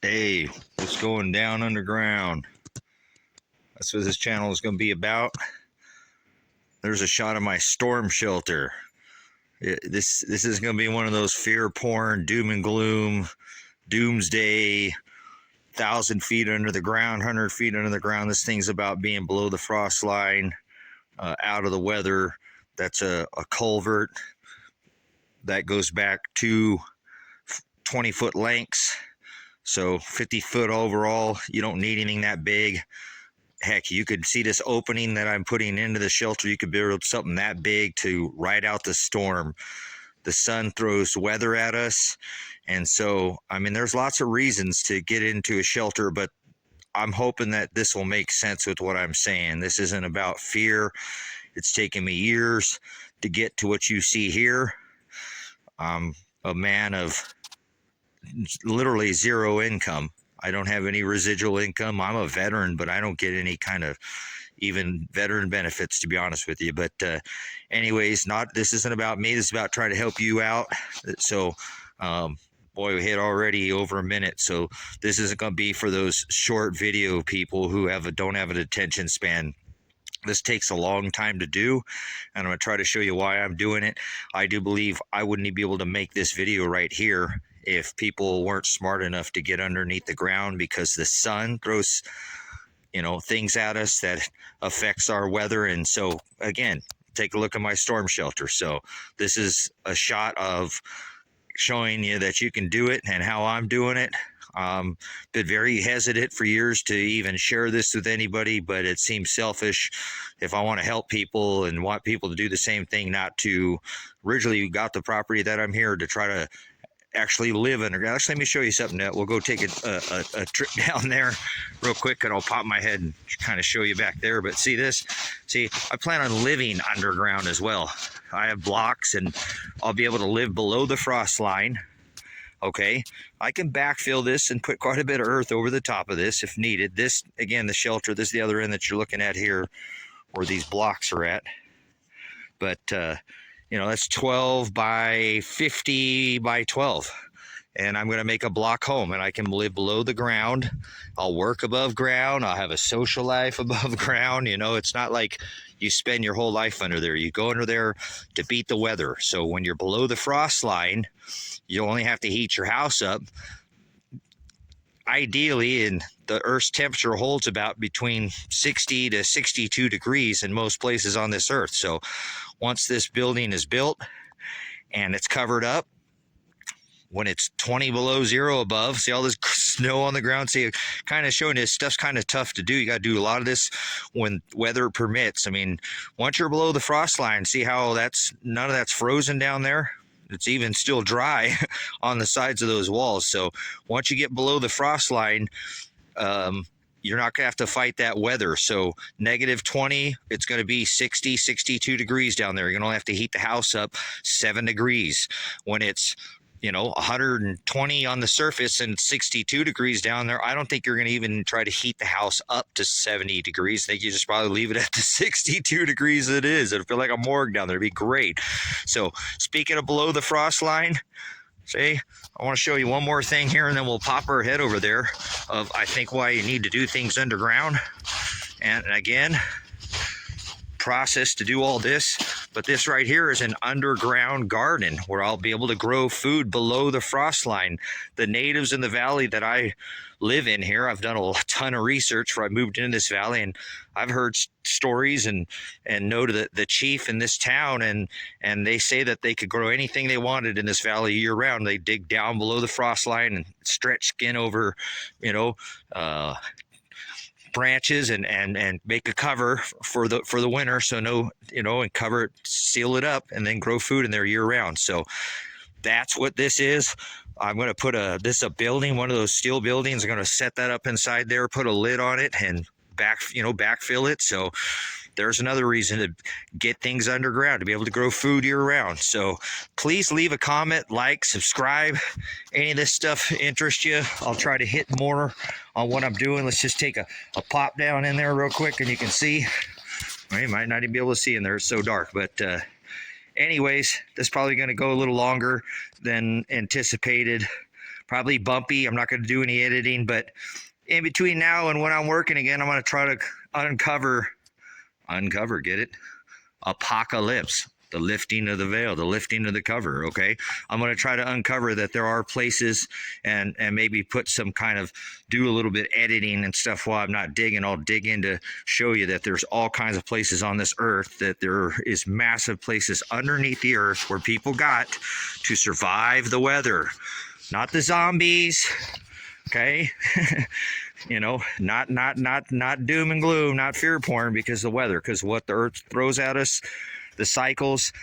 Hey, what's going down underground? That's what this channel is going to be about. There's a shot of my storm shelter. This is going to be one of those fear porn, doom and gloom, doomsday, 1,000 feet under the ground, 100 feet under the ground. This thing's about being below the frost line, out of the weather. That's a culvert that goes back to 20-foot lengths. So 50-foot overall. You don't need anything that big. Heck, you could see this opening that I'm putting into the shelter. You could build something that big to ride out the storm. The sun throws weather at us. And so, I mean, there's lots of reasons to get into a shelter, but I'm hoping that this will make sense with what I'm saying. This isn't about fear. It's taken me years to get to what you see here. I'm a man of literally zero income. I don't have any residual income. I'm a veteran, but I don't get any kind of even veteran benefits, to be honest with you. But anyways, this isn't about me. This is about trying to help you out. So, boy, we hit already over a minute. So this isn't going to be for those short video people who don't have an attention span. This takes a long time to do, and I'm going to try to show you why I'm doing it. I do believe I wouldn't be able to make this video right here if people weren't smart enough to get underneath the ground, because the sun throws, things at us that affects our weather. And so, again, take a look at my storm shelter. So this is a shot of showing you that you can do it and how I'm doing it. Been very hesitant for years to even share this with anybody, but it seems selfish if I want to help people and want people to do the same thing, not to originally got the property that I'm here to try to actually live underground. Actually, let me show you something. We'll go take a trip down there real quick, and I'll pop my head and kind of show you back there. But see this? See, I plan on living underground as well. I have blocks, and I'll be able to live below the frost line. Okay, I can backfill this and put quite a bit of earth over the top of this if needed. This, again, the shelter, this is the other end that you're looking at here, where these blocks are at. But, that's 12 by 50 by 12. And I'm going to make a block home, and I can live below the ground. I'll work above ground. I'll have a social life above ground. It's not like you spend your whole life under there. You go under there to beat the weather. So when you're below the frost line, you only have to heat your house up. Ideally, and the Earth's temperature holds about between 60 to 62 degrees in most places on this Earth. So once this building is built and it's covered up, when it's 20 below zero above, see all this snow on the ground? See, kind of showing this stuff's kind of tough to do. You got to do a lot of this when weather permits. I mean, once you're below the frost line, see how none of that's frozen down there? It's even still dry on the sides of those walls. So once you get below the frost line, you're not going to have to fight that weather. So -20, it's going to be 60, 62 degrees down there. You're going to have to heat the house up 7 degrees. When it's 120 on the surface and 62 degrees down there, I don't think you're going to even try to heat the house up to 70 degrees. I think you just probably leave it at the 62 degrees it is. It'll feel like a morgue down there. It'd be great. So speaking of below the frost line, see, I want to show you one more thing here, and then we'll pop our head over there of, I think, why you need to do things underground. And again, process to do all this, but this right here is an underground garden where I'll be able to grow food below the frost line. The natives in the valley that I live in here, I've done a ton of research where I moved into this valley, and I've heard stories and know the chief in this town, and they say that they could grow anything they wanted in this valley year round. They dig down below the frost line and stretch skin over, branches and make a cover for the winter, so and cover it, seal it up, and then grow food in there year round. So that's what this is. I'm going to put this is a building, one of those steel buildings. I'm going to set that up inside there, put a lid on it, and backfill it. So there's another reason to get things underground, to be able to grow food year round. So please leave a comment, like, subscribe. Any of this stuff interests you, I'll try to hit more on what I'm doing. Let's just take a pop down in there real quick, and you can see. Well, you might not even be able to see in there. It's so dark. But anyways, this is probably going to go a little longer than anticipated. probably bumpy. I'm not going to do any editing, but in between now and when I'm working again, I'm going to try to uncover, get it? Apocalypse, the lifting of the veil, the lifting of the cover. Okay, I'm going to try to uncover that there are places, and maybe put some kind of, do a little bit editing and stuff while I'm not digging. I'll dig in to show you that there's all kinds of places on this earth, that there is massive places underneath the earth where people got to survive the weather, not the zombies. Okay. You know, not doom and gloom, not fear porn, because the weather, because what the earth throws at us, the cycles.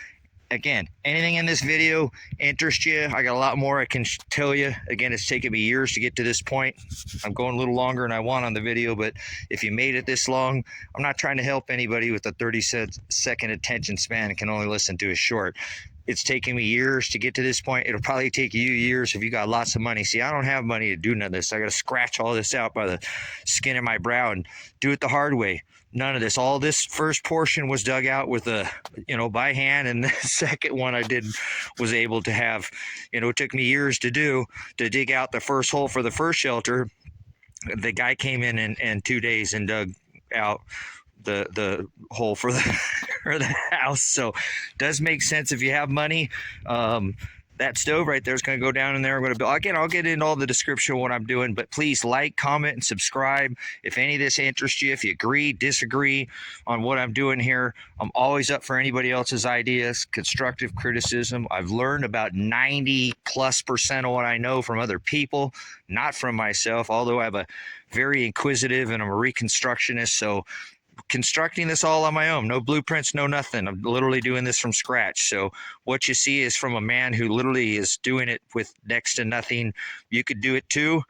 Again, anything in this video interests you, I got a lot more I can tell you. Again, it's taken me years to get to this point. I'm going a little longer than I want on the video, but if you made it this long, I'm not trying to help anybody with a 30-second attention span and can only listen to a short. It's taken me years to get to this point. It'll probably take you years if you got lots of money. See, I don't have money to do none of this. I got to scratch all this out by the skin of my brow and do it the hard way. None of this. All this first portion was dug out with by hand, and the second one I did was able to have, it took me years to dig out the first hole for the first shelter. The guy came in 2 days and dug out the hole for the or the house. So it does make sense if you have money. That stove right there is going to go down in there. I'm going to build. Again, I'll get into all the description of what I'm doing, but please like, comment, and subscribe if any of this interests you. If you agree, disagree on what I'm doing here, I'm always up for anybody else's ideas, constructive criticism. I've learned about 90+% of what I know from other people, not from myself, although I'm a very inquisitive and I'm a reconstructionist. So constructing this all on my own, no blueprints, no nothing. I'm literally doing this from scratch. So what you see is from a man who literally is doing it with next to nothing. You could do it too.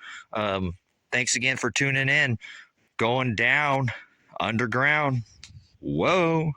Thanks again for tuning in. Going down underground. Whoa.